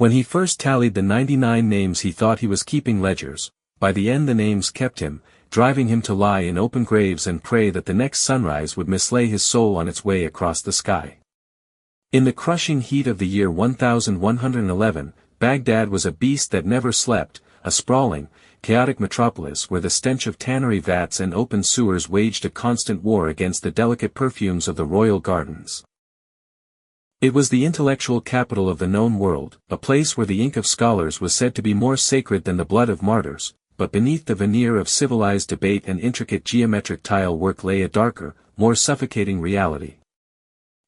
When he first tallied the 99 names he thought he was keeping ledgers, by the end the names kept him, driving him to lie in open graves and pray that the next sunrise would mislay his soul on its way across the sky. In the crushing heat of the year 1111, Baghdad was a beast that never slept, a sprawling, chaotic metropolis where the stench of tannery vats and open sewers waged a constant war against the delicate perfumes of the royal gardens. It was the intellectual capital of the known world, a place where the ink of scholars was said to be more sacred than the blood of martyrs, but beneath the veneer of civilized debate and intricate geometric tile work lay a darker, more suffocating reality.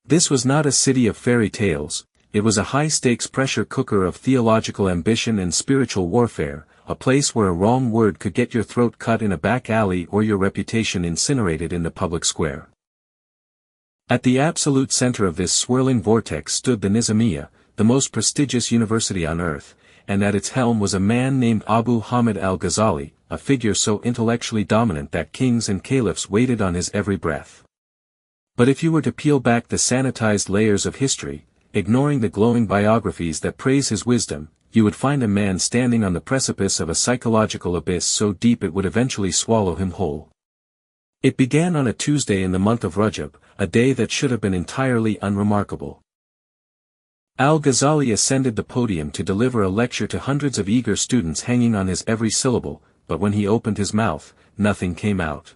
This was not a city of fairy tales, it was a high-stakes pressure cooker of theological ambition and spiritual warfare, a place where a wrong word could get your throat cut in a back alley or your reputation incinerated in the public square. At the absolute center of this swirling vortex stood the Nizamiya, the most prestigious university on earth, and at its helm was a man named Abu Hamid al-Ghazali, a figure so intellectually dominant that kings and caliphs waited on his every breath. But if you were to peel back the sanitized layers of history, ignoring the glowing biographies that praise his wisdom, you would find a man standing on the precipice of a psychological abyss so deep it would eventually swallow him whole. It began on a Tuesday in the month of Rajab, a day that should have been entirely unremarkable. Al-Ghazali ascended the podium to deliver a lecture to hundreds of eager students hanging on his every syllable, but when he opened his mouth, nothing came out.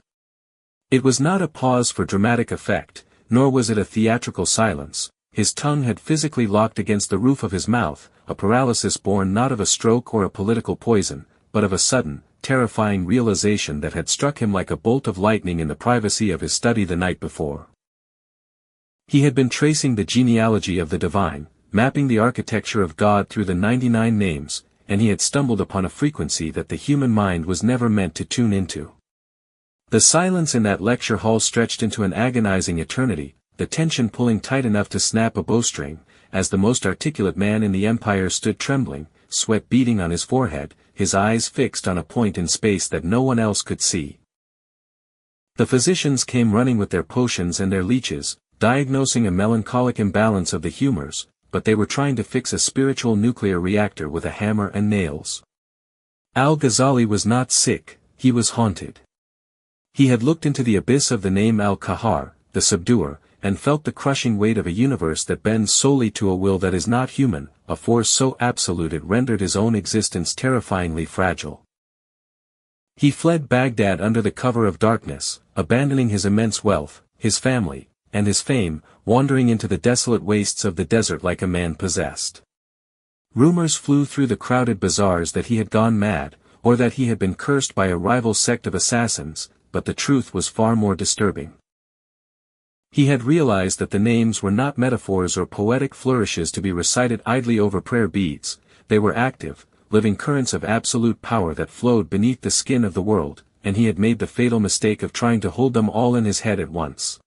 It was not a pause for dramatic effect, nor was it a theatrical silence. His tongue had physically locked against the roof of his mouth, a paralysis born not of a stroke or a political poison, but of a sudden, terrifying realization that had struck him like a bolt of lightning in the privacy of his study the night before. He had been tracing the genealogy of the divine, mapping the architecture of God through the 99 names, and he had stumbled upon a frequency that the human mind was never meant to tune into. The silence in that lecture hall stretched into an agonizing eternity, the tension pulling tight enough to snap a bowstring, as the most articulate man in the empire stood trembling, sweat beading on his forehead, his eyes fixed on a point in space that no one else could see. The physicians came running with their potions and their leeches, diagnosing a melancholic imbalance of the humors, but they were trying to fix a spiritual nuclear reactor with a hammer and nails. Al-Ghazali was not sick, he was haunted. He had looked into the abyss of the name Al-Qahar, the subduer, and felt the crushing weight of a universe that bends solely to a will that is not human, a force so absolute it rendered his own existence terrifyingly fragile. He fled Baghdad under the cover of darkness, abandoning his immense wealth, his family, and his fame, wandering into the desolate wastes of the desert like a man possessed. Rumors flew through the crowded bazaars that he had gone mad, or that he had been cursed by a rival sect of assassins, but the truth was far more disturbing. He had realized that the names were not metaphors or poetic flourishes to be recited idly over prayer beads, they were active, living currents of absolute power that flowed beneath the skin of the world, and he had made the fatal mistake of trying to hold them all in his head at once.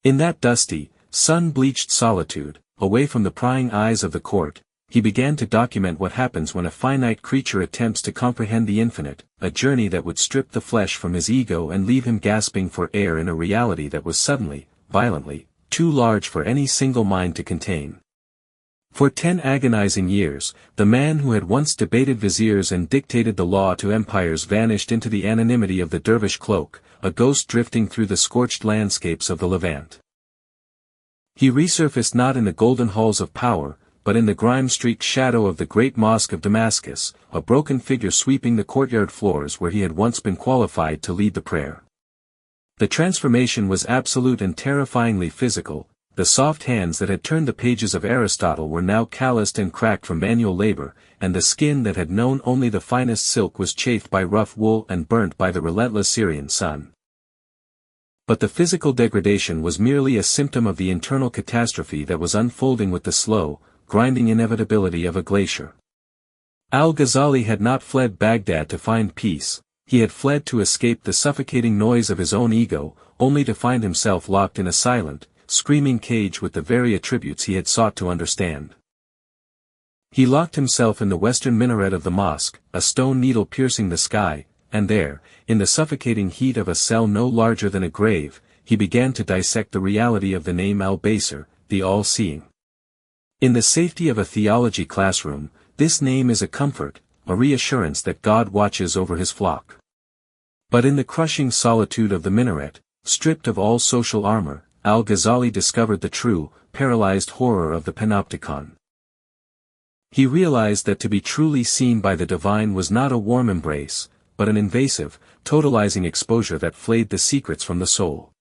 In that dusty, sun-bleached solitude, away from the prying eyes of the court, he began to document what happens when a finite creature attempts to comprehend the infinite, a journey that would strip the flesh from his ego and leave him gasping for air in a reality that was suddenly, violently, too large for any single mind to contain. For 10 agonizing years, the man who had once debated viziers and dictated the law to empires vanished into the anonymity of the dervish cloak, a ghost drifting through the scorched landscapes of the Levant. He resurfaced not in the golden halls of power, but in the grime-streaked shadow of the great mosque of Damascus, a broken figure sweeping the courtyard floors where he had once been qualified to lead the prayer. The transformation was absolute and terrifyingly physical. The soft hands that had turned the pages of Aristotle were now calloused and cracked from manual labor, and the skin that had known only the finest silk was chafed by rough wool and burnt by the relentless Syrian sun. But the physical degradation was merely a symptom of the internal catastrophe that was unfolding with the slow, grinding inevitability of a glacier. Al-Ghazali had not fled Baghdad to find peace, he had fled to escape the suffocating noise of his own ego, only to find himself locked in a silent, screaming cage with the very attributes he had sought to understand. He locked himself in the western minaret of the mosque, a stone needle piercing the sky, and there, in the suffocating heat of a cell no larger than a grave, he began to dissect the reality of the name Al-Basir, the all-seeing. In the safety of a theology classroom, this name is a comfort, a reassurance that God watches over his flock. But in the crushing solitude of the minaret, stripped of all social armor, Al-Ghazali discovered the true, paralyzed horror of the panopticon. He realized that to be truly seen by the divine was not a warm embrace, but an invasive, totalizing exposure that flayed the secrets from the soul.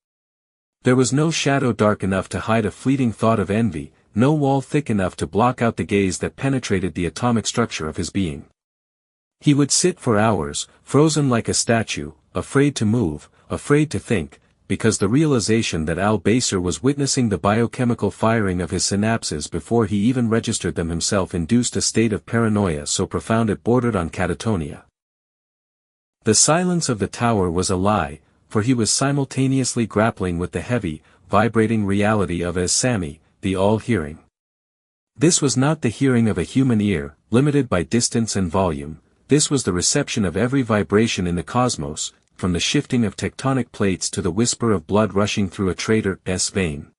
There was no shadow dark enough to hide a fleeting thought of envy, no wall thick enough to block out the gaze that penetrated the atomic structure of his being. He would sit for hours, frozen like a statue, afraid to move, afraid to think, because the realization that Al-Basir was witnessing the biochemical firing of his synapses before he even registered them himself induced a state of paranoia so profound it bordered on catatonia. The silence of the tower was a lie, for he was simultaneously grappling with the heavy, vibrating reality of As-Sami, the all-hearing. This was not the hearing of a human ear, limited by distance and volume, this was the reception of every vibration in the cosmos, from the shifting of tectonic plates to the whisper of blood rushing through a traitor's vein.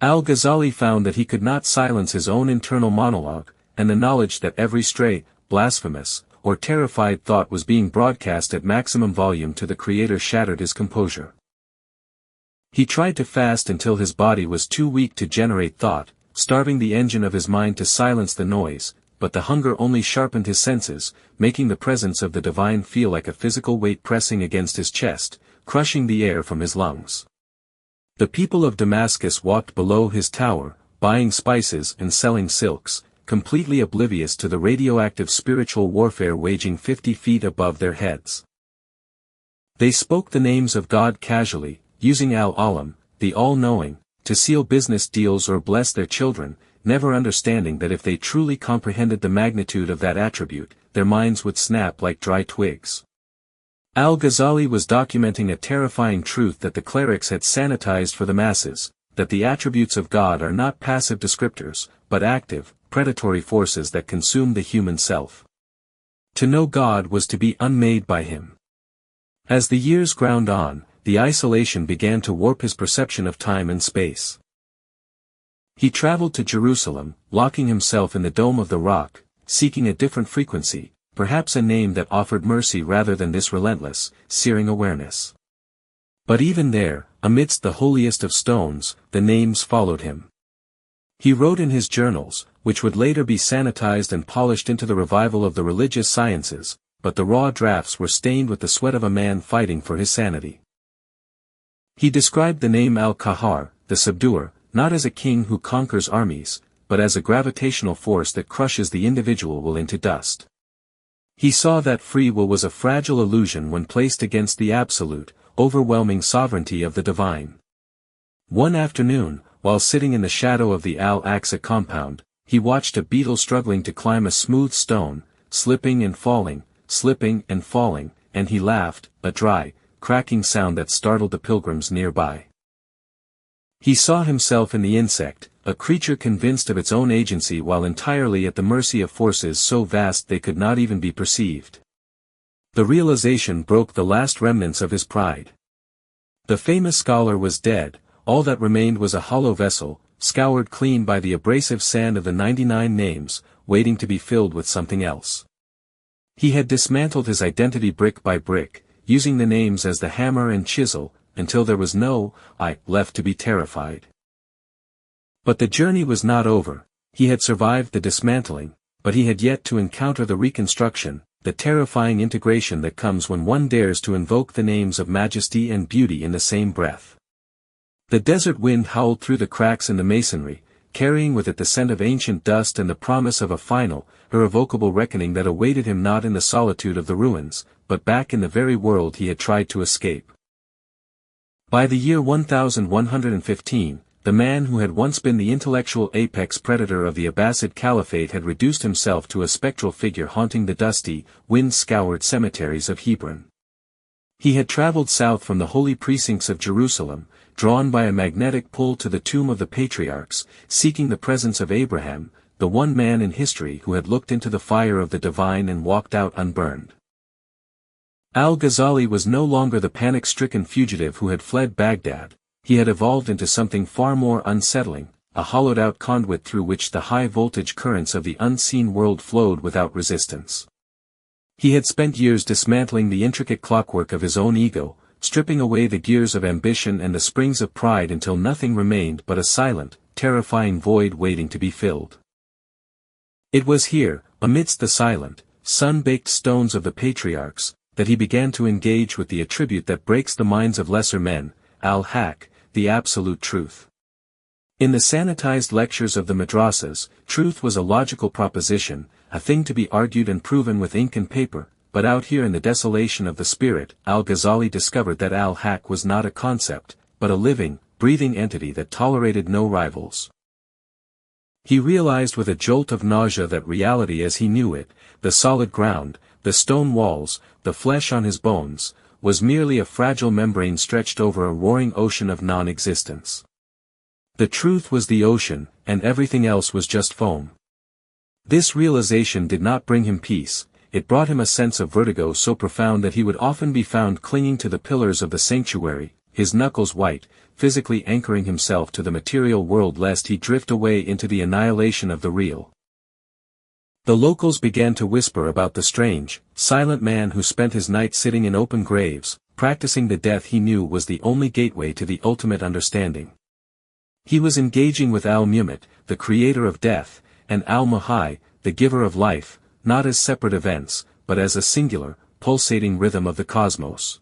Al-Ghazali found that he could not silence his own internal monologue, and the knowledge that every stray, blasphemous, or terrified thought was being broadcast at maximum volume to the Creator shattered his composure. He tried to fast until his body was too weak to generate thought, starving the engine of his mind to silence the noise, but the hunger only sharpened his senses, making the presence of the divine feel like a physical weight pressing against his chest, crushing the air from his lungs. The people of Damascus walked below his tower, buying spices and selling silks, completely oblivious to the radioactive spiritual warfare waging 50 feet above their heads. They spoke the names of God casually, using Al-Alam, the all-knowing, to seal business deals or bless their children, never understanding that if they truly comprehended the magnitude of that attribute, their minds would snap like dry twigs. Al-Ghazali was documenting a terrifying truth that the clerics had sanitized for the masses, that the attributes of God are not passive descriptors, but active, predatory forces that consume the human self. To know God was to be unmade by him. As the years ground on, the isolation began to warp his perception of time and space. He traveled to Jerusalem, locking himself in the dome of the rock, seeking a different frequency, perhaps a name that offered mercy rather than this relentless, searing awareness. But even there, amidst the holiest of stones, the names followed him. He wrote in his journals, which would later be sanitized and polished into the revival of the religious sciences, but the raw drafts were stained with the sweat of a man fighting for his sanity. He described the name Al-Qahar, the subduer, not as a king who conquers armies, but as a gravitational force that crushes the individual will into dust. He saw that free will was a fragile illusion when placed against the absolute, overwhelming sovereignty of the divine. One afternoon, while sitting in the shadow of the Al-Aqsa compound, he watched a beetle struggling to climb a smooth stone, slipping and falling, and he laughed, a dry, cracking sound that startled the pilgrims nearby. He saw himself in the insect, a creature convinced of its own agency while entirely at the mercy of forces so vast they could not even be perceived. The realization broke the last remnants of his pride. The famous scholar was dead, all that remained was a hollow vessel, scoured clean by the abrasive sand of the 99 names, waiting to be filled with something else. He had dismantled his identity brick by brick, using the names as the hammer and chisel, until there was no I left to be terrified. But the journey was not over. He had survived the dismantling, but he had yet to encounter the reconstruction, the terrifying integration that comes when one dares to invoke the names of majesty and beauty in the same breath. The desert wind howled through the cracks in the masonry, carrying with it the scent of ancient dust and the promise of a final, irrevocable reckoning that awaited him not in the solitude of the ruins, but back in the very world he had tried to escape. By the year 1115, the man who had once been the intellectual apex predator of the Abbasid Caliphate had reduced himself to a spectral figure haunting the dusty, wind-scoured cemeteries of Hebron. He had traveled south from the holy precincts of Jerusalem, drawn by a magnetic pull to the tomb of the patriarchs, seeking the presence of Abraham, the one man in history who had looked into the fire of the divine and walked out unburned. Al-Ghazali was no longer the panic-stricken fugitive who had fled Baghdad. He had evolved into something far more unsettling, a hollowed-out conduit through which the high-voltage currents of the unseen world flowed without resistance. He had spent years dismantling the intricate clockwork of his own ego, stripping away the gears of ambition and the springs of pride until nothing remained but a silent, terrifying void waiting to be filled. It was here, amidst the silent, sun-baked stones of the patriarchs, that he began to engage with the attribute that breaks the minds of lesser men, al-Haq, the absolute truth. In the sanitized lectures of the madrasas, truth was a logical proposition, a thing to be argued and proven with ink and paper, but out here in the desolation of the spirit, al-Ghazali discovered that al-Haq was not a concept, but a living, breathing entity that tolerated no rivals. He realized with a jolt of nausea that reality as he knew it, the solid ground, the stone walls, the flesh on his bones, was merely a fragile membrane stretched over a roaring ocean of non-existence. The truth was the ocean, and everything else was just foam. This realization did not bring him peace, it brought him a sense of vertigo so profound that he would often be found clinging to the pillars of the sanctuary, his knuckles white, physically anchoring himself to the material world lest he drift away into the annihilation of the real. The locals began to whisper about the strange, silent man who spent his nights sitting in open graves, practicing the death he knew was the only gateway to the ultimate understanding. He was engaging with Al-Mumit, the creator of death, and Al-Muhai, the giver of life, not as separate events, but as a singular, pulsating rhythm of the cosmos.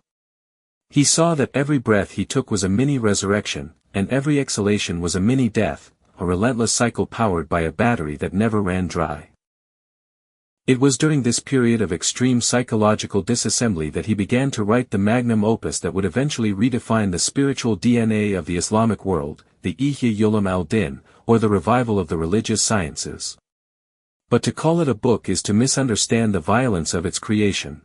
He saw that every breath he took was a mini-resurrection, and every exhalation was a mini-death, a relentless cycle powered by a battery that never ran dry. It was during this period of extreme psychological disassembly that he began to write the magnum opus that would eventually redefine the spiritual DNA of the Islamic world, the Ihya Ulum al-Din, or the revival of the religious sciences. But to call it a book is to misunderstand the violence of its creation.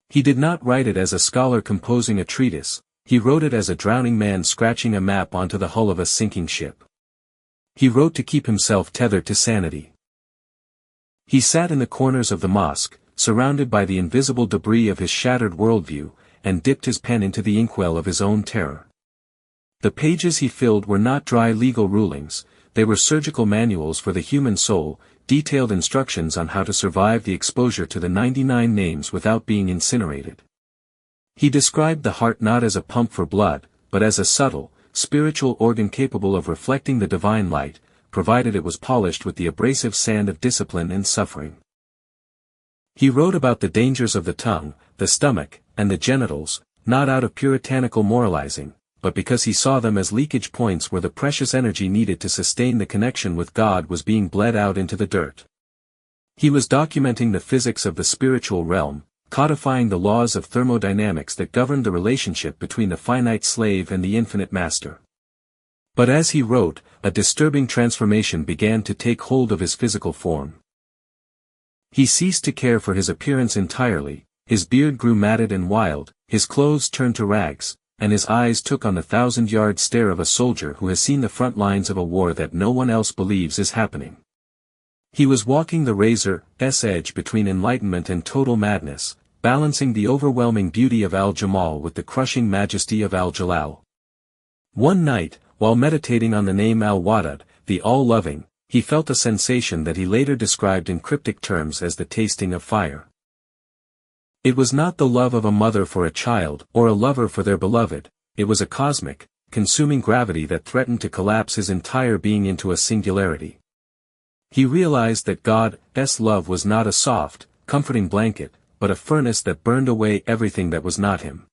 He did not write it as a scholar composing a treatise, he wrote it as a drowning man scratching a map onto the hull of a sinking ship. He wrote to keep himself tethered to sanity. He sat in the corners of the mosque, surrounded by the invisible debris of his shattered worldview, and dipped his pen into the inkwell of his own terror. The pages he filled were not dry legal rulings, they were surgical manuals for the human soul, detailed instructions on how to survive the exposure to the 99 names without being incinerated. He described the heart not as a pump for blood, but as a subtle, spiritual organ capable of reflecting the divine light, provided it was polished with the abrasive sand of discipline and suffering. He wrote about the dangers of the tongue, the stomach, and the genitals, not out of puritanical moralizing, but because he saw them as leakage points where the precious energy needed to sustain the connection with God was being bled out into the dirt. He was documenting the physics of the spiritual realm, codifying the laws of thermodynamics that governed the relationship between the finite slave and the infinite master. But as he wrote, a disturbing transformation began to take hold of his physical form. He ceased to care for his appearance entirely, his beard grew matted and wild, his clothes turned to rags, and his eyes took on the 1,000-yard stare of a soldier who has seen the front lines of a war that no one else believes is happening. He was walking the razor's edge between enlightenment and total madness, balancing the overwhelming beauty of Al-Jamal with the crushing majesty of Al-Jalal. One night, while meditating on the name Al-Wadud, the all-loving, he felt a sensation that he later described in cryptic terms as the tasting of fire. It was not the love of a mother for a child or a lover for their beloved, it was a cosmic, consuming gravity that threatened to collapse his entire being into a singularity. He realized that God's love was not a soft, comforting blanket, but a furnace that burned away everything that was not him.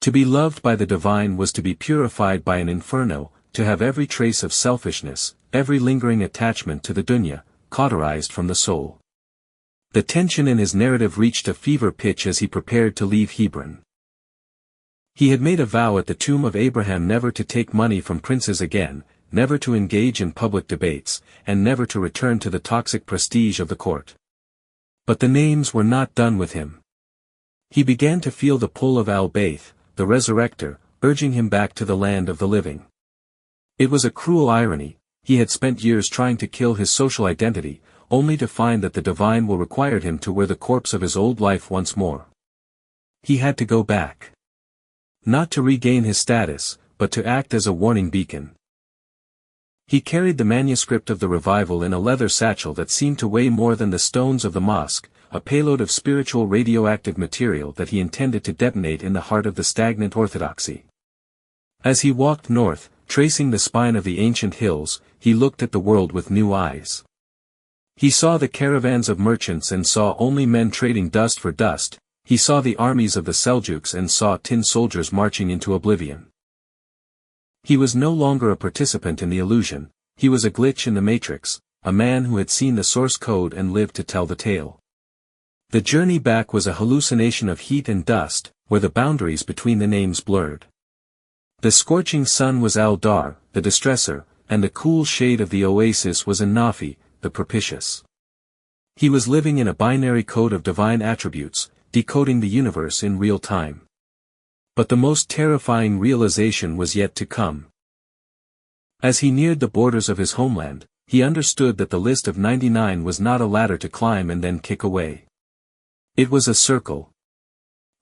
To be loved by the divine was to be purified by an inferno, to have every trace of selfishness, every lingering attachment to the dunya, cauterized from the soul. The tension in his narrative reached a fever pitch as he prepared to leave Hebron. He had made a vow at the tomb of Abraham never to take money from princes again, never to engage in public debates, and never to return to the toxic prestige of the court. But the names were not done with him. He began to feel the pull of Al-Bayth, the resurrector, urging him back to the land of the living. It was a cruel irony, he had spent years trying to kill his social identity, only to find that the divine will require him to wear the corpse of his old life once more. He had to go back. Not to regain his status, but to act as a warning beacon. He carried the manuscript of the revival in a leather satchel that seemed to weigh more than the stones of the mosque, a payload of spiritual radioactive material that he intended to detonate in the heart of the stagnant orthodoxy. As he walked north, tracing the spine of the ancient hills, he looked at the world with new eyes. He saw the caravans of merchants and saw only men trading dust for dust. He saw the armies of the Seljuks and saw tin soldiers marching into oblivion. He was no longer a participant in the illusion, he was a glitch in the matrix, a man who had seen the source code and lived to tell the tale. The journey back was a hallucination of heat and dust, where the boundaries between the names blurred. The scorching sun was Al-Dar, the distresser, and the cool shade of the oasis was An-Nafi, the propitious. He was living in a binary code of divine attributes, decoding the universe in real time. But the most terrifying realization was yet to come. As he neared the borders of his homeland, he understood that the list of 99 was not a ladder to climb and then kick away. It was a circle.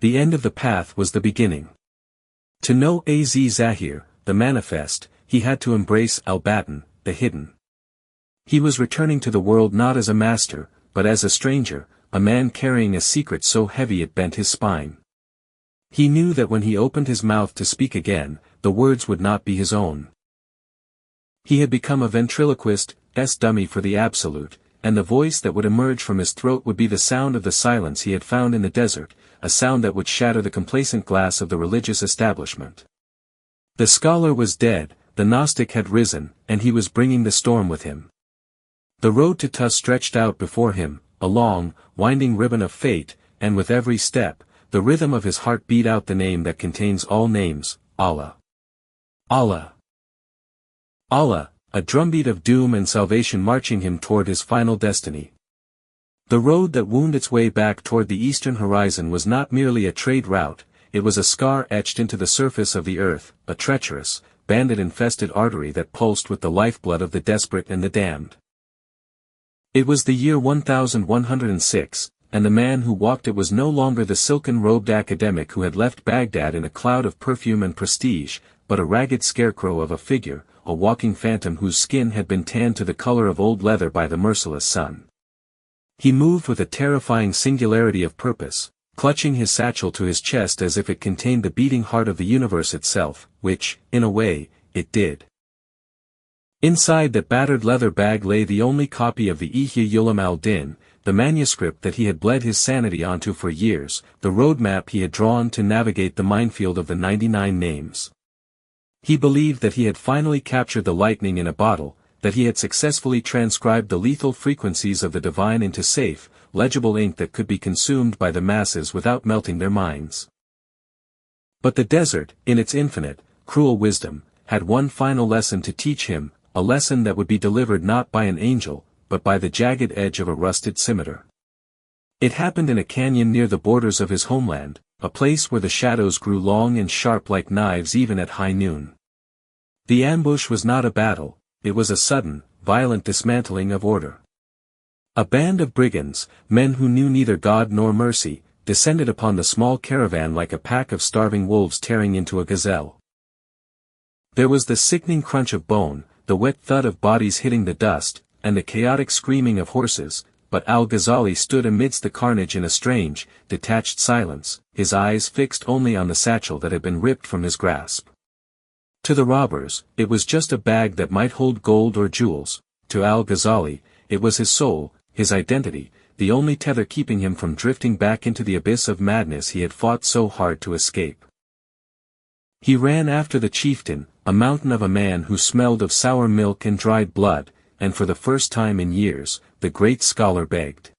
The end of the path was the beginning. To know Az Zahir, the manifest, he had to embrace Al-Batin, the hidden. He was returning to the world not as a master, but as a stranger, a man carrying a secret so heavy it bent his spine. He knew that when he opened his mouth to speak again, the words would not be his own. He had become a ventriloquist's dummy for the absolute, and the voice that would emerge from his throat would be the sound of the silence he had found in the desert, a sound that would shatter the complacent glass of the religious establishment. The scholar was dead, the Gnostic had risen, and he was bringing the storm with him. The road to Tus stretched out before him, a long, winding ribbon of fate, and with every step, the rhythm of his heart beat out the name that contains all names, Allah. Allah. Allah, a drumbeat of doom and salvation marching him toward his final destiny. The road that wound its way back toward the eastern horizon was not merely a trade route, it was a scar etched into the surface of the earth, a treacherous, bandit-infested artery that pulsed with the lifeblood of the desperate and the damned. It was the year 1106, and the man who walked it was no longer the silken-robed academic who had left Baghdad in a cloud of perfume and prestige, but a ragged scarecrow of a figure, a walking phantom whose skin had been tanned to the color of old leather by the merciless sun. He moved with a terrifying singularity of purpose, clutching his satchel to his chest as if it contained the beating heart of the universe itself, which, in a way, it did. Inside that battered leather bag lay the only copy of the Ihya Ulum al-Din, the manuscript that he had bled his sanity onto for years, the roadmap he had drawn to navigate the minefield of the 99 names. He believed that he had finally captured the lightning in a bottle, that he had successfully transcribed the lethal frequencies of the divine into safe, legible ink that could be consumed by the masses without melting their minds. But the desert, in its infinite, cruel wisdom, had one final lesson to teach him, a lesson that would be delivered not by an angel, but by the jagged edge of a rusted scimitar. It happened in a canyon near the borders of his homeland, a place where the shadows grew long and sharp like knives even at high noon. The ambush was not a battle, it was a sudden, violent dismantling of order. A band of brigands, men who knew neither God nor mercy, descended upon the small caravan like a pack of starving wolves tearing into a gazelle. There was the sickening crunch of bone, the wet thud of bodies hitting the dust, and the chaotic screaming of horses, but Al-Ghazali stood amidst the carnage in a strange, detached silence, his eyes fixed only on the satchel that had been ripped from his grasp. To the robbers, it was just a bag that might hold gold or jewels; to Al-Ghazali, it was his soul, his identity, the only tether keeping him from drifting back into the abyss of madness he had fought so hard to escape. He ran after the chieftain, a mountain of a man who smelled of sour milk and dried blood, and for the first time in years, the great scholar begged.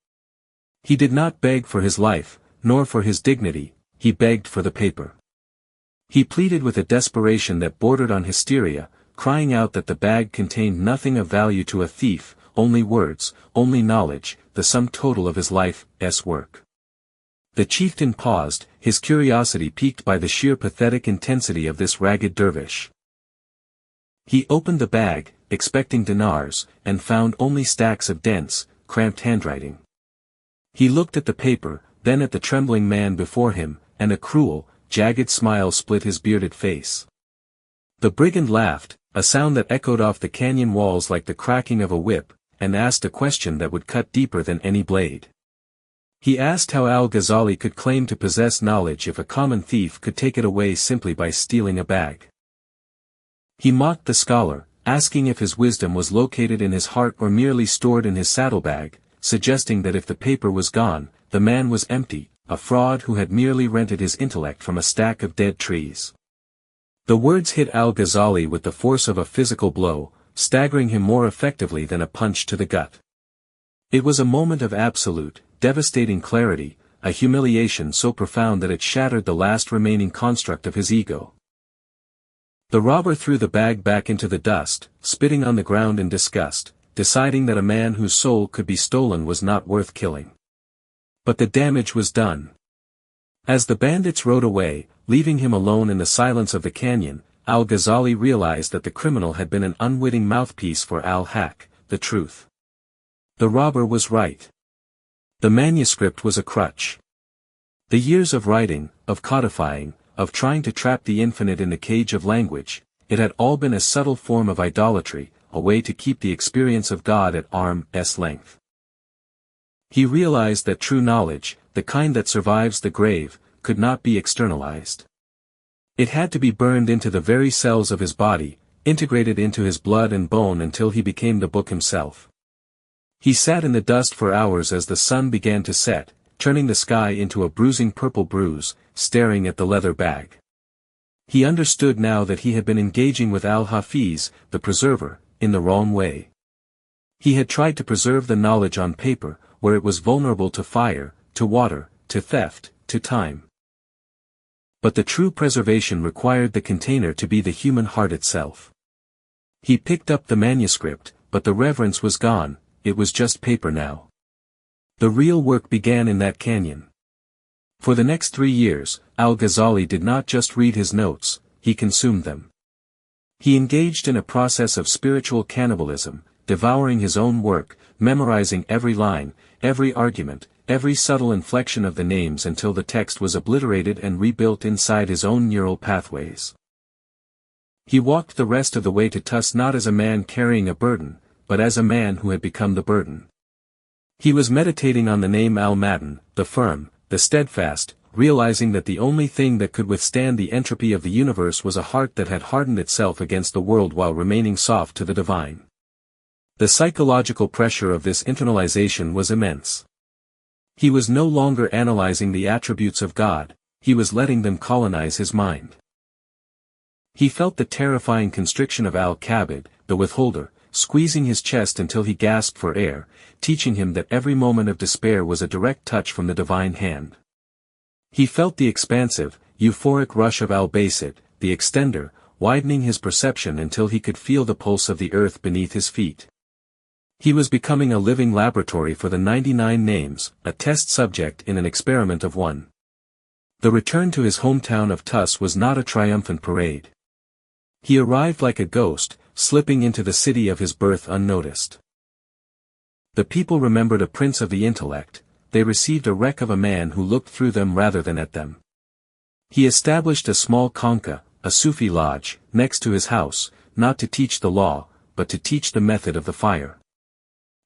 He did not beg for his life, nor for his dignity, he begged for the paper. He pleaded with a desperation that bordered on hysteria, crying out that the bag contained nothing of value to a thief, only words, only knowledge, the sum total of his life's work. The chieftain paused, his curiosity piqued by the sheer pathetic intensity of this ragged dervish. He opened the bag, expecting dinars, and found only stacks of dense, cramped handwriting. He looked at the paper, then at the trembling man before him, and a cruel, jagged smile split his bearded face. The brigand laughed, a sound that echoed off the canyon walls like the cracking of a whip, and asked a question that would cut deeper than any blade. He asked how Al-Ghazali could claim to possess knowledge if a common thief could take it away simply by stealing a bag. He mocked the scholar, asking if his wisdom was located in his heart or merely stored in his saddlebag, suggesting that if the paper was gone, the man was empty, a fraud who had merely rented his intellect from a stack of dead trees. The words hit Al-Ghazali with the force of a physical blow, staggering him more effectively than a punch to the gut. It was a moment of absolute, devastating clarity, a humiliation so profound that it shattered the last remaining construct of his ego. The robber threw the bag back into the dust, spitting on the ground in disgust, deciding that a man whose soul could be stolen was not worth killing. But the damage was done. As the bandits rode away, leaving him alone in the silence of the canyon, Al-Ghazali realized that the criminal had been an unwitting mouthpiece for al-Haq, the truth. The robber was right. The manuscript was a crutch. The years of writing, of codifying, of trying to trap the infinite in the cage of language, it had all been a subtle form of idolatry, a way to keep the experience of God at arm's length. He realized that true knowledge, the kind that survives the grave, could not be externalized. It had to be burned into the very cells of his body, integrated into his blood and bone until he became the book himself. He sat in the dust for hours as the sun began to set, turning the sky into a bruising purple bruise, staring at the leather bag. He understood now that he had been engaging with Al-Hafiz, the preserver, in the wrong way. He had tried to preserve the knowledge on paper, where it was vulnerable to fire, to water, to theft, to time. But the true preservation required the container to be the human heart itself. He picked up the manuscript, but the reverence was gone, it was just paper now. The real work began in that canyon. For the next 3 years, Al-Ghazali did not just read his notes, he consumed them. He engaged in a process of spiritual cannibalism, devouring his own work, memorizing every line, every argument, every subtle inflection of the names until the text was obliterated and rebuilt inside his own neural pathways. He walked the rest of the way to Tus not as a man carrying a burden, but as a man who had become the burden. He was meditating on the name Al-Matin, the firm, the steadfast, realizing that the only thing that could withstand the entropy of the universe was a heart that had hardened itself against the world while remaining soft to the divine. The psychological pressure of this internalization was immense. He was no longer analyzing the attributes of God, he was letting them colonize his mind. He felt the terrifying constriction of Al-Kabid, the withholder, squeezing his chest until he gasped for air, teaching him that every moment of despair was a direct touch from the divine hand. He felt the expansive, euphoric rush of Al-Basit, the extender, widening his perception until he could feel the pulse of the earth beneath his feet. He was becoming a living laboratory for the 99 names, a test subject in an experiment of one. The return to his hometown of Tus was not a triumphant parade. He arrived like a ghost, slipping into the city of his birth unnoticed. The people remembered a prince of the intellect, they received a wreck of a man who looked through them rather than at them. He established a small khanqa, a Sufi lodge, next to his house, not to teach the law, but to teach the method of the fire.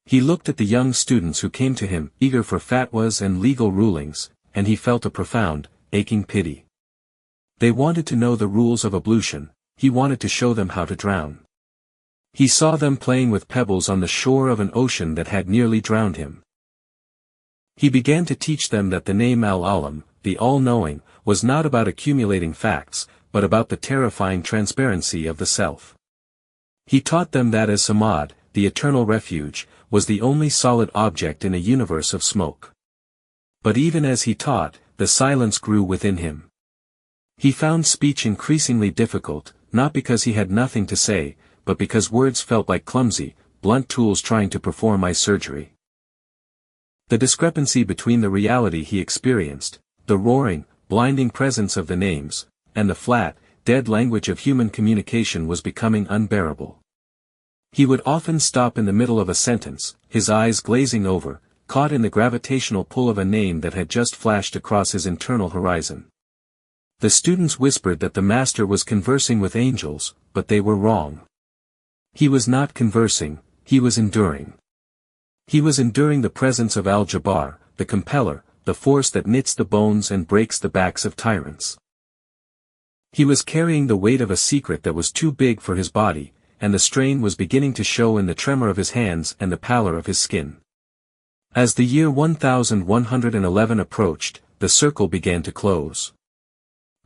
He looked at the young students who came to him, eager for fatwas and legal rulings, and he felt a profound, aching pity. They wanted to know the rules of ablution, he wanted to show them how to drown. He saw them playing with pebbles on the shore of an ocean that had nearly drowned him. He began to teach them that the name Al-Alam, the all-knowing, was not about accumulating facts, but about the terrifying transparency of the self. He taught them that as-Samad, the eternal refuge, was the only solid object in a universe of smoke. But even as he taught, the silence grew within him. He found speech increasingly difficult, not because he had nothing to say, but because words felt like clumsy, blunt tools trying to perform eye surgery. The discrepancy between the reality he experienced, the roaring, blinding presence of the names, and the flat, dead language of human communication was becoming unbearable. He would often stop in the middle of a sentence, his eyes glazing over, caught in the gravitational pull of a name that had just flashed across his internal horizon. The students whispered that the master was conversing with angels, but they were wrong. He was not conversing, he was enduring. He was enduring the presence of Al-Jabbar, the compeller, the force that knits the bones and breaks the backs of tyrants. He was carrying the weight of a secret that was too big for his body, and the strain was beginning to show in the tremor of his hands and the pallor of his skin. As the year 1111 approached, the circle began to close.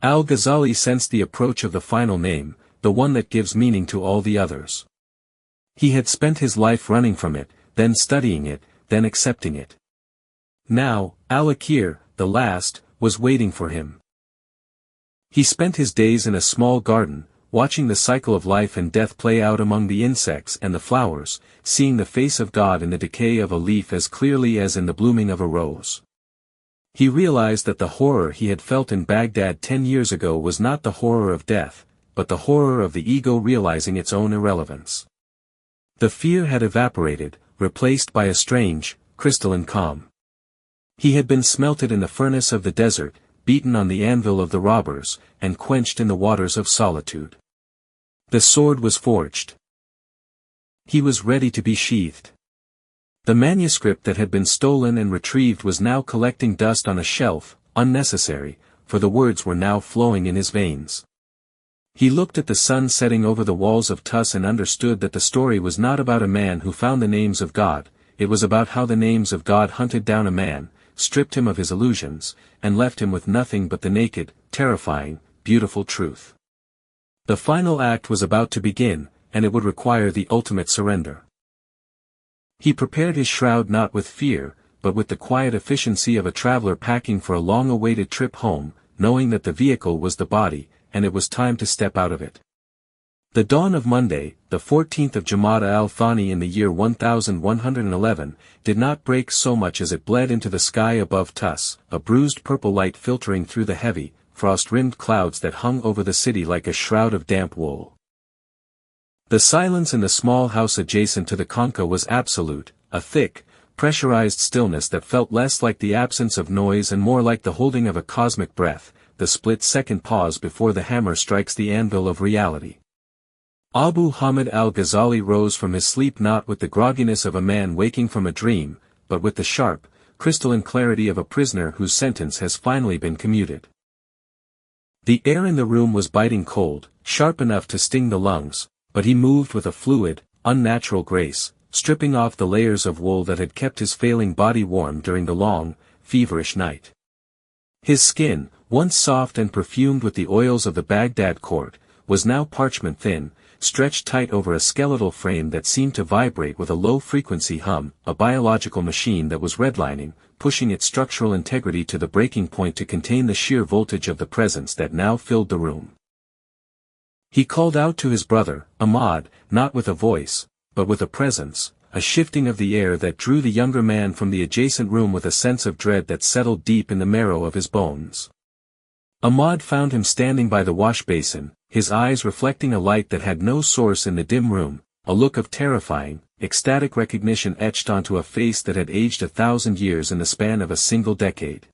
Al-Ghazali sensed the approach of the final name, the one that gives meaning to all the others. He had spent his life running from it, then studying it, then accepting it. Now, Al-Akhir, the last, was waiting for him. He spent his days in a small garden, watching the cycle of life and death play out among the insects and the flowers, seeing the face of God in the decay of a leaf as clearly as in the blooming of a rose. He realized that the horror he had felt in Baghdad 10 years ago was not the horror of death, but the horror of the ego realizing its own irrelevance. The fear had evaporated, replaced by a strange, crystalline calm. He had been smelted in the furnace of the desert, beaten on the anvil of the robbers, and quenched in the waters of solitude. The sword was forged. He was ready to be sheathed. The manuscript that had been stolen and retrieved was now collecting dust on a shelf, unnecessary, for the words were now flowing in his veins. He looked at the sun setting over the walls of Tus and understood that the story was not about a man who found the names of God, it was about how the names of God hunted down a man, stripped him of his illusions, and left him with nothing but the naked, terrifying, beautiful truth. The final act was about to begin, and it would require the ultimate surrender. He prepared his shroud not with fear, but with the quiet efficiency of a traveler packing for a long-awaited trip home, knowing that the vehicle was the body, and it was time to step out of it. The dawn of Monday, the 14th of Jamada al-Thani in the year 1111, did not break so much as it bled into the sky above Tus, a bruised purple light filtering through the heavy, frost-rimmed clouds that hung over the city like a shroud of damp wool. The silence in the small house adjacent to the Konka was absolute, a thick, pressurized stillness that felt less like the absence of noise and more like the holding of a cosmic breath, the split-second pause before the hammer strikes the anvil of reality. Abu Hamid al-Ghazali rose from his sleep not with the grogginess of a man waking from a dream, but with the sharp, crystalline clarity of a prisoner whose sentence has finally been commuted. The air in the room was biting cold, sharp enough to sting the lungs, but he moved with a fluid, unnatural grace, stripping off the layers of wool that had kept his failing body warm during the long, feverish night. His skin, once soft and perfumed with the oils of the Baghdad court, was now parchment thin, stretched tight over a skeletal frame that seemed to vibrate with a low-frequency hum, a biological machine that was redlining, pushing its structural integrity to the breaking point to contain the sheer voltage of the presence that now filled the room. He called out to his brother, Ahmad, not with a voice, but with a presence, a shifting of the air that drew the younger man from the adjacent room with a sense of dread that settled deep in the marrow of his bones. Ahmad found him standing by the wash basin, his eyes reflecting a light that had no source in the dim room, a look of terrifying, ecstatic recognition etched onto a face that had aged 1,000 years in the span of a single decade.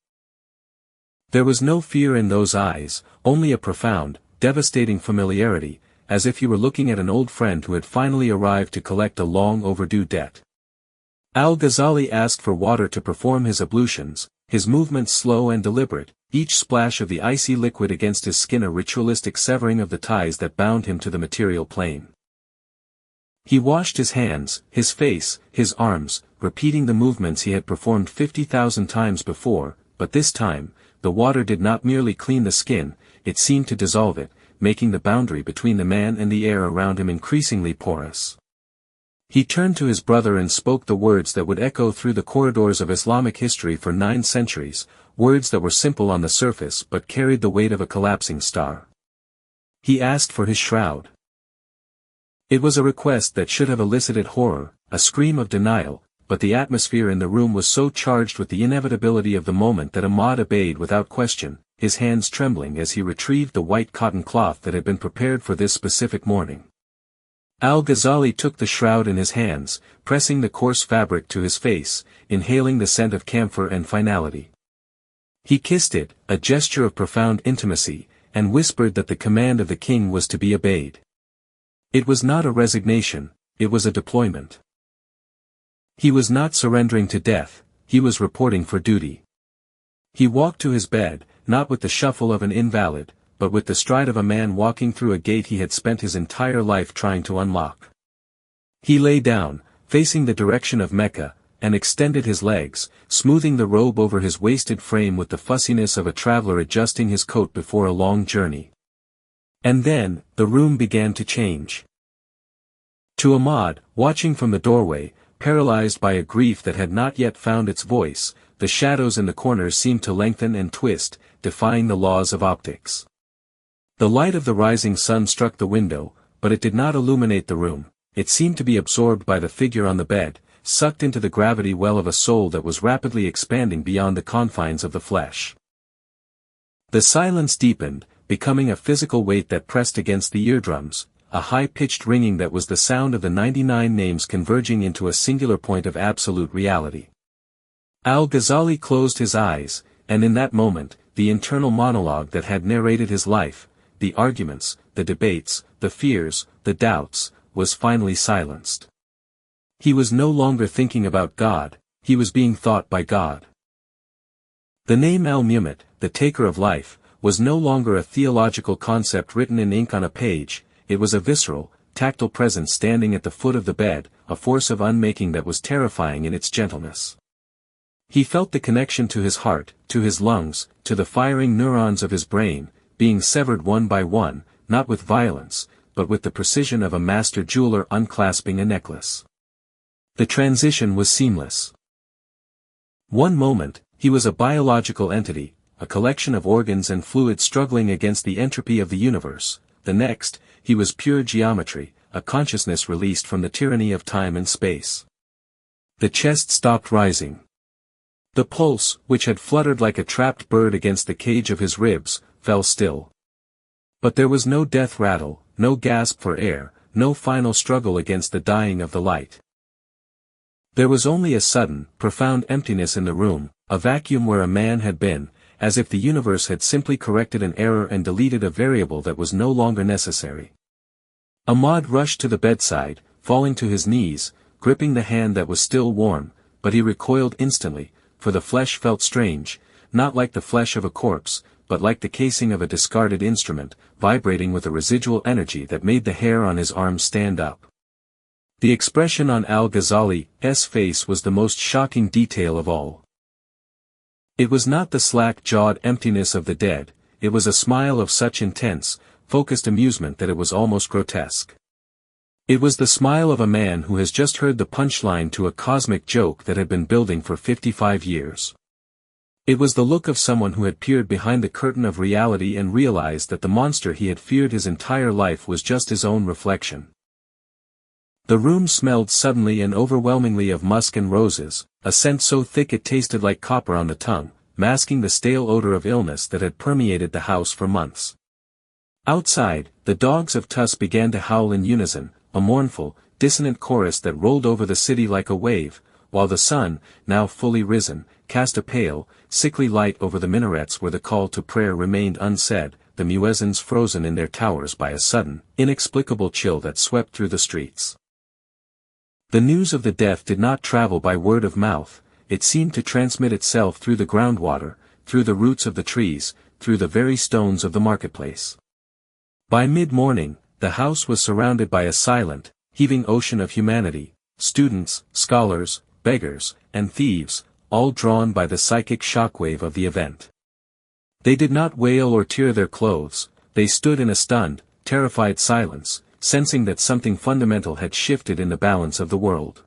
There was no fear in those eyes, only a profound, devastating familiarity, as if he were looking at an old friend who had finally arrived to collect a long-overdue debt. Al-Ghazali asked for water to perform his ablutions, his movements slow and deliberate, each splash of the icy liquid against his skin a ritualistic severing of the ties that bound him to the material plane. He washed his hands, his face, his arms, repeating the movements he had performed 50,000 times before, but this time, the water did not merely clean the skin, it seemed to dissolve it, making the boundary between the man and the air around him increasingly porous. He turned to his brother and spoke the words that would echo through the corridors of Islamic history for 9 centuries, words that were simple on the surface but carried the weight of a collapsing star. He asked for his shroud. It was a request that should have elicited horror, a scream of denial, but the atmosphere in the room was so charged with the inevitability of the moment that Ahmad obeyed without question, his hands trembling as he retrieved the white cotton cloth that had been prepared for this specific morning. Al-Ghazali took the shroud in his hands, pressing the coarse fabric to his face, inhaling the scent of camphor and finality. He kissed it, a gesture of profound intimacy, and whispered that the command of the king was to be obeyed. It was not a resignation, it was a deployment. He was not surrendering to death, he was reporting for duty. He walked to his bed, not with the shuffle of an invalid, but with the stride of a man walking through a gate he had spent his entire life trying to unlock. He lay down, facing the direction of Mecca, and extended his legs, smoothing the robe over his wasted frame with the fussiness of a traveler adjusting his coat before a long journey. And then, the room began to change. To Ahmad, watching from the doorway, paralyzed by a grief that had not yet found its voice, the shadows in the corners seemed to lengthen and twist, defying the laws of optics. The light of the rising sun struck the window, but it did not illuminate the room. It seemed to be absorbed by the figure on the bed, sucked into the gravity well of a soul that was rapidly expanding beyond the confines of the flesh. The silence deepened, becoming a physical weight that pressed against the eardrums, a high-pitched ringing that was the sound of the 99 names converging into a singular point of absolute reality. Al-Ghazali closed his eyes, and in that moment, the internal monologue that had narrated his life, the arguments, the debates, the fears, the doubts, was finally silenced. He was no longer thinking about God, he was being thought by God. The name Al-Mu'min, the taker of life, was no longer a theological concept written in ink on a page, it was a visceral, tactile presence standing at the foot of the bed, a force of unmaking that was terrifying in its gentleness. He felt the connection to his heart, to his lungs, to the firing neurons of his brain, being severed one by one, not with violence, but with the precision of a master jeweler unclasping a necklace. The transition was seamless. One moment, he was a biological entity, a collection of organs and fluids struggling against the entropy of the universe. The next, he was pure geometry, a consciousness released from the tyranny of time and space. The chest stopped rising. The pulse, which had fluttered like a trapped bird against the cage of his ribs, fell still. But there was no death rattle, no gasp for air, no final struggle against the dying of the light. There was only a sudden, profound emptiness in the room, a vacuum where a man had been, as if the universe had simply corrected an error and deleted a variable that was no longer necessary. Ahmad rushed to the bedside, falling to his knees, gripping the hand that was still warm, but he recoiled instantly, for the flesh felt strange, not like the flesh of a corpse, but like the casing of a discarded instrument, vibrating with a residual energy that made the hair on his arms stand up. The expression on Al-Ghazali's face was the most shocking detail of all. It was not the slack-jawed emptiness of the dead, it was a smile of such intense, focused amusement that it was almost grotesque. It was the smile of a man who has just heard the punchline to a cosmic joke that had been building for 55 years. It was the look of someone who had peered behind the curtain of reality and realized that the monster he had feared his entire life was just his own reflection. The room smelled suddenly and overwhelmingly of musk and roses, a scent so thick it tasted like copper on the tongue, masking the stale odor of illness that had permeated the house for months. Outside, the dogs of Tus began to howl in unison, a mournful, dissonant chorus that rolled over the city like a wave, while the sun, now fully risen, cast a pale, sickly light over the minarets where the call to prayer remained unsaid, the muezzins frozen in their towers by a sudden, inexplicable chill that swept through the streets. The news of the death did not travel by word of mouth, it seemed to transmit itself through the groundwater, through the roots of the trees, through the very stones of the marketplace. By mid-morning, the house was surrounded by a silent, heaving ocean of humanity, students, scholars, beggars, and thieves, all drawn by the psychic shockwave of the event. They did not wail or tear their clothes, they stood in a stunned, terrified silence, sensing that something fundamental had shifted in the balance of the world.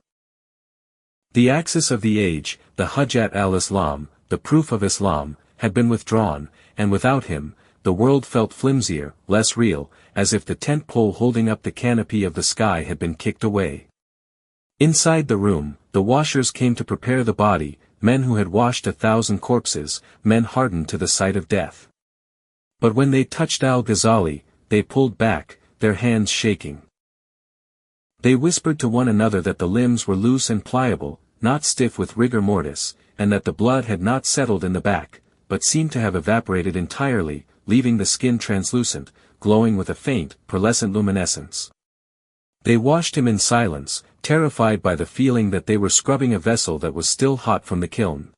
The axis of the age, the Hujjat al-Islam, the proof of Islam, had been withdrawn, and without him, the world felt flimsier, less real, as if the tent pole holding up the canopy of the sky had been kicked away. Inside the room, the washers came to prepare the body, men who had washed 1,000 corpses, men hardened to the sight of death. But when they touched Al-Ghazali, they pulled back, their hands shaking. They whispered to one another that the limbs were loose and pliable, not stiff with rigor mortis, and that the blood had not settled in the back, but seemed to have evaporated entirely, leaving the skin translucent, glowing with a faint, pearlescent luminescence. They washed him in silence, terrified by the feeling that they were scrubbing a vessel that was still hot from the kiln.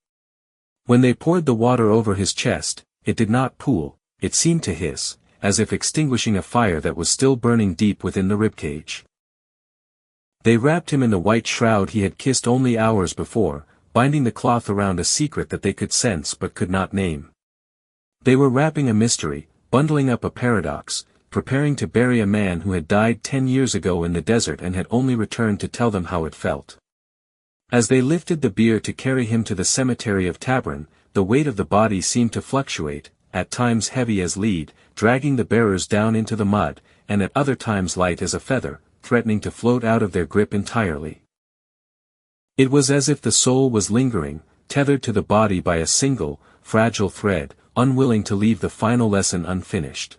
When they poured the water over his chest, it did not pool, it seemed to hiss, as if extinguishing a fire that was still burning deep within the ribcage. They wrapped him in the white shroud he had kissed only hours before, binding the cloth around a secret that they could sense but could not name. They were wrapping a mystery, bundling up a paradox, preparing to bury a man who had died 10 years ago in the desert and had only returned to tell them how it felt. As they lifted the bier to carry him to the cemetery of Tabran, the weight of the body seemed to fluctuate, at times heavy as lead, dragging the bearers down into the mud, and at other times light as a feather, threatening to float out of their grip entirely. It was as if the soul was lingering, tethered to the body by a single, fragile thread, unwilling to leave the final lesson unfinished.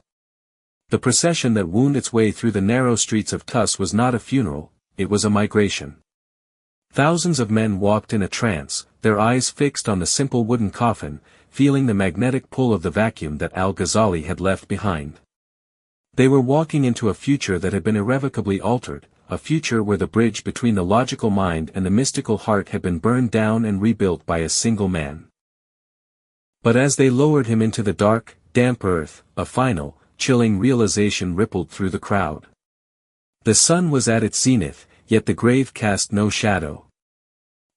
The procession that wound its way through the narrow streets of Tus was not a funeral, it was a migration. Thousands of men walked in a trance, their eyes fixed on the simple wooden coffin, feeling the magnetic pull of the vacuum that Al-Ghazali had left behind. They were walking into a future that had been irrevocably altered, a future where the bridge between the logical mind and the mystical heart had been burned down and rebuilt by a single man. But as they lowered him into the dark, damp earth, a final, chilling realization rippled through the crowd. The sun was at its zenith, yet the grave cast no shadow.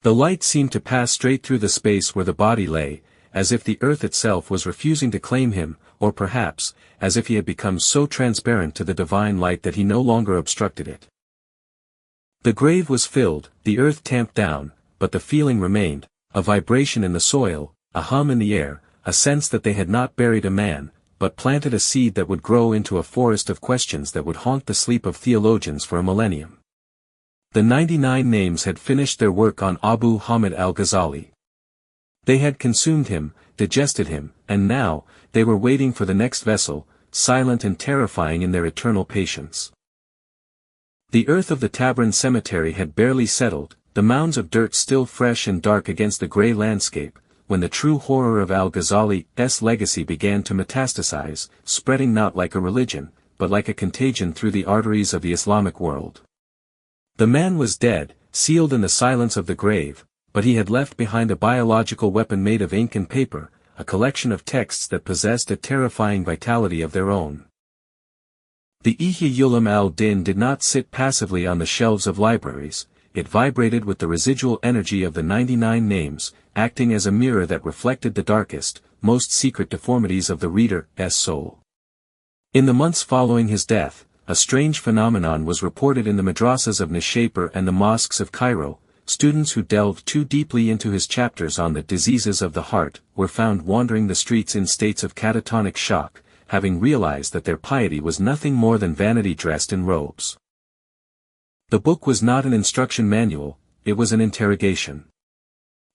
The light seemed to pass straight through the space where the body lay, as if the earth itself was refusing to claim him, or perhaps, as if he had become so transparent to the divine light that he no longer obstructed it. The grave was filled, the earth tamped down, but the feeling remained, a vibration in the soil, a hum in the air, a sense that they had not buried a man, but planted a seed that would grow into a forest of questions that would haunt the sleep of theologians for a millennium. The 99 names had finished their work on Abu Hamid al-Ghazali. They had consumed him, digested him, and now, they were waiting for the next vessel, silent and terrifying in their eternal patience. The earth of the Tabran cemetery had barely settled, the mounds of dirt still fresh and dark against the grey landscape, when the true horror of Al-Ghazali's legacy began to metastasize, spreading not like a religion, but like a contagion through the arteries of the Islamic world. The man was dead, sealed in the silence of the grave, but he had left behind a biological weapon made of ink and paper, a collection of texts that possessed a terrifying vitality of their own. The Ihya Ulum al-Din did not sit passively on the shelves of libraries, it vibrated with the residual energy of the 99 names, acting as a mirror that reflected the darkest, most secret deformities of the reader's soul. In the months following his death, a strange phenomenon was reported in the madrasas of Nishapur and the mosques of Cairo. Students who delved too deeply into his chapters on the diseases of the heart were found wandering the streets in states of catatonic shock, having realized that their piety was nothing more than vanity dressed in robes. The book was not an instruction manual, it was an interrogation.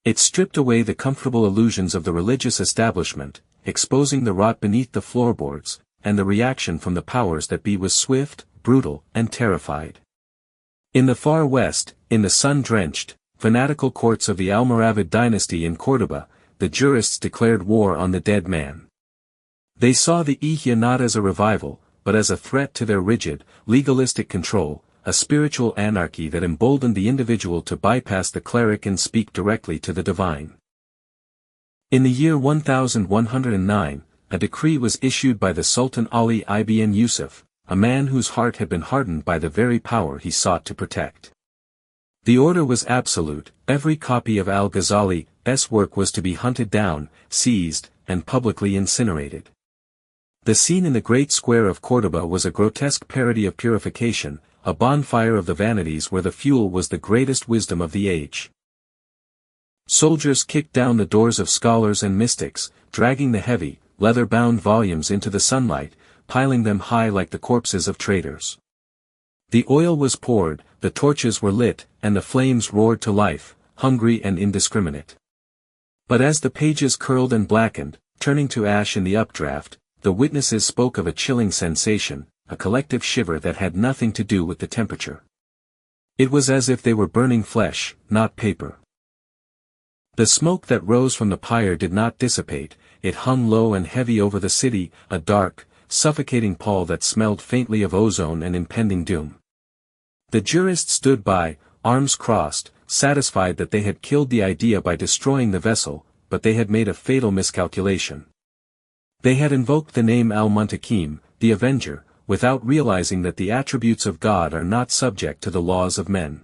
It stripped away the comfortable illusions of the religious establishment, exposing the rot beneath the floorboards, and the reaction from the powers that be was swift, brutal, and terrified. In the far west, in the sun-drenched, fanatical courts of the Almoravid dynasty in Córdoba, the jurists declared war on the dead man. They saw the Ihya not as a revival, but as a threat to their rigid, legalistic control, a spiritual anarchy that emboldened the individual to bypass the cleric and speak directly to the divine. In the year 1109, a decree was issued by the Sultan Ali ibn Yusuf, a man whose heart had been hardened by the very power he sought to protect. The order was absolute, every copy of Al-Ghazali's work was to be hunted down, seized, and publicly incinerated. The scene in the great square of Córdoba was a grotesque parody of purification, a bonfire of the vanities where the fuel was the greatest wisdom of the age. Soldiers kicked down the doors of scholars and mystics, dragging the heavy, leather-bound volumes into the sunlight, piling them high like the corpses of traitors. The oil was poured, the torches were lit, and the flames roared to life, hungry and indiscriminate. But as the pages curled and blackened, turning to ash in the updraft, the witnesses spoke of a chilling sensation, a collective shiver that had nothing to do with the temperature. It was as if they were burning flesh, not paper. The smoke that rose from the pyre did not dissipate, it hung low and heavy over the city, a dark, suffocating pall that smelled faintly of ozone and impending doom. The jurists stood by, arms crossed, satisfied that they had killed the idea by destroying the vessel, but they had made a fatal miscalculation. They had invoked the name Al-Muntakim, the Avenger, without realizing that the attributes of God are not subject to the laws of men.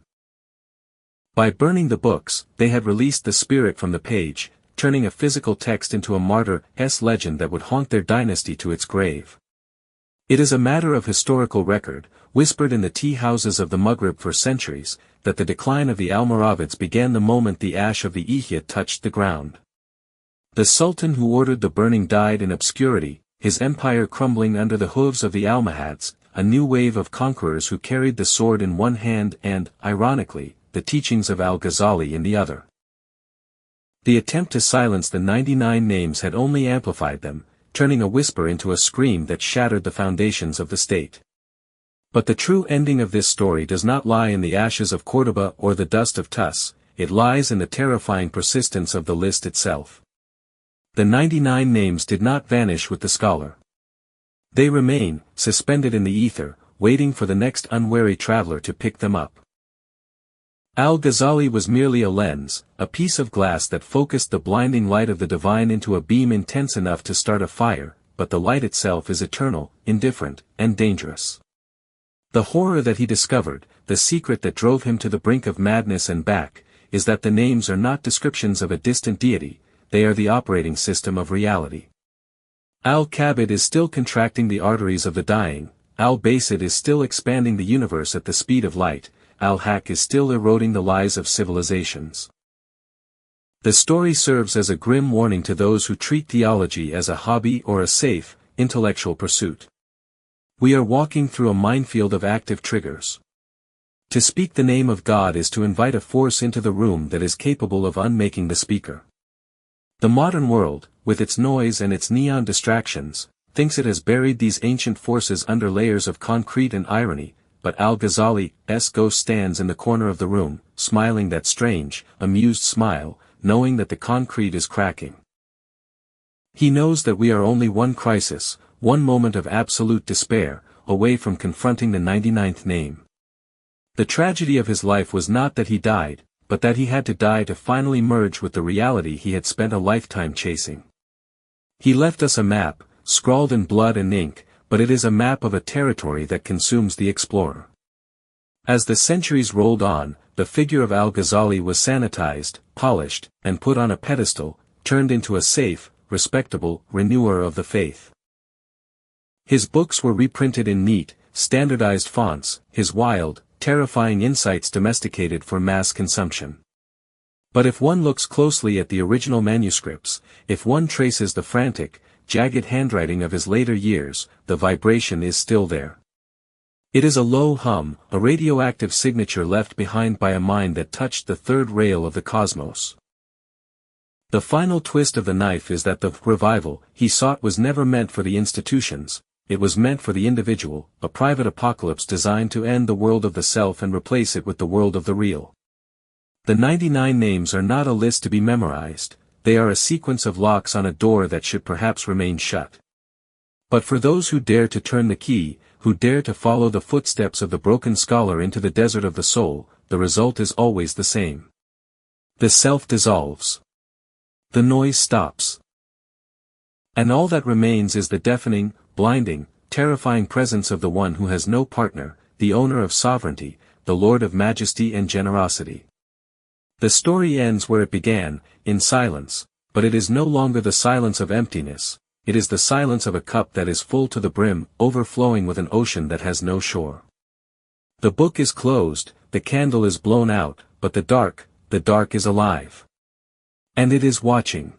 By burning the books, they had released the spirit from the page, turning a physical text into a martyr's legend that would haunt their dynasty to its grave. It is a matter of historical record, whispered in the tea-houses of the Maghrib for centuries, that the decline of the Almoravids began the moment the ash of the Ihya touched the ground. The Sultan who ordered the burning died in obscurity, his empire crumbling under the hooves of the Almohads, a new wave of conquerors who carried the sword in one hand and, ironically, the teachings of Al-Ghazali in the other. The attempt to silence the 99 names had only amplified them, turning a whisper into a scream that shattered the foundations of the state. But the true ending of this story does not lie in the ashes of Córdoba or the dust of Tus, it lies in the terrifying persistence of the list itself. The 99 names did not vanish with the scholar. They remain, suspended in the ether, waiting for the next unwary traveler to pick them up. Al-Ghazali was merely a lens, a piece of glass that focused the blinding light of the divine into a beam intense enough to start a fire, but the light itself is eternal, indifferent, and dangerous. The horror that he discovered, the secret that drove him to the brink of madness and back, is that the names are not descriptions of a distant deity, they are the operating system of reality. Al-Kabid is still contracting the arteries of the dying, Al-Basid is still expanding the universe at the speed of light, Al-Haq is still eroding the lies of civilizations. The story serves as a grim warning to those who treat theology as a hobby or a safe, intellectual pursuit. We are walking through a minefield of active triggers. To speak the name of God is to invite a force into the room that is capable of unmaking the speaker. The modern world, with its noise and its neon distractions, thinks it has buried these ancient forces under layers of concrete and irony, but Al-Ghazali's ghost stands in the corner of the room, smiling that strange, amused smile, knowing that the concrete is cracking. He knows that we are only one crisis, one moment of absolute despair, away from confronting the 99th name. The tragedy of his life was not that he died, but that he had to die to finally merge with the reality he had spent a lifetime chasing. He left us a map, scrawled in blood and ink, but it is a map of a territory that consumes the explorer. As the centuries rolled on, the figure of Al-Ghazali was sanitized, polished, and put on a pedestal, turned into a safe, respectable renewer of the faith. His books were reprinted in neat, standardized fonts, his wild, terrifying insights domesticated for mass consumption. But if one looks closely at the original manuscripts, if one traces the frantic, jagged handwriting of his later years, the vibration is still there. It is a low hum, a radioactive signature left behind by a mind that touched the third rail of the cosmos. The final twist of the knife is that the revival he sought was never meant for the institutions, it was meant for the individual, a private apocalypse designed to end the world of the self and replace it with the world of the real. The 99 names are not a list to be memorized, they are a sequence of locks on a door that should perhaps remain shut. But for those who dare to turn the key, who dare to follow the footsteps of the broken scholar into the desert of the soul, the result is always the same. The self dissolves. The noise stops. And all that remains is the deafening, blinding, terrifying presence of the one who has no partner, the owner of sovereignty, the Lord of majesty and generosity. The story ends where it began, in silence, but it is no longer the silence of emptiness, it is the silence of a cup that is full to the brim, overflowing with an ocean that has no shore. The book is closed, the candle is blown out, but the dark is alive. And it is watching.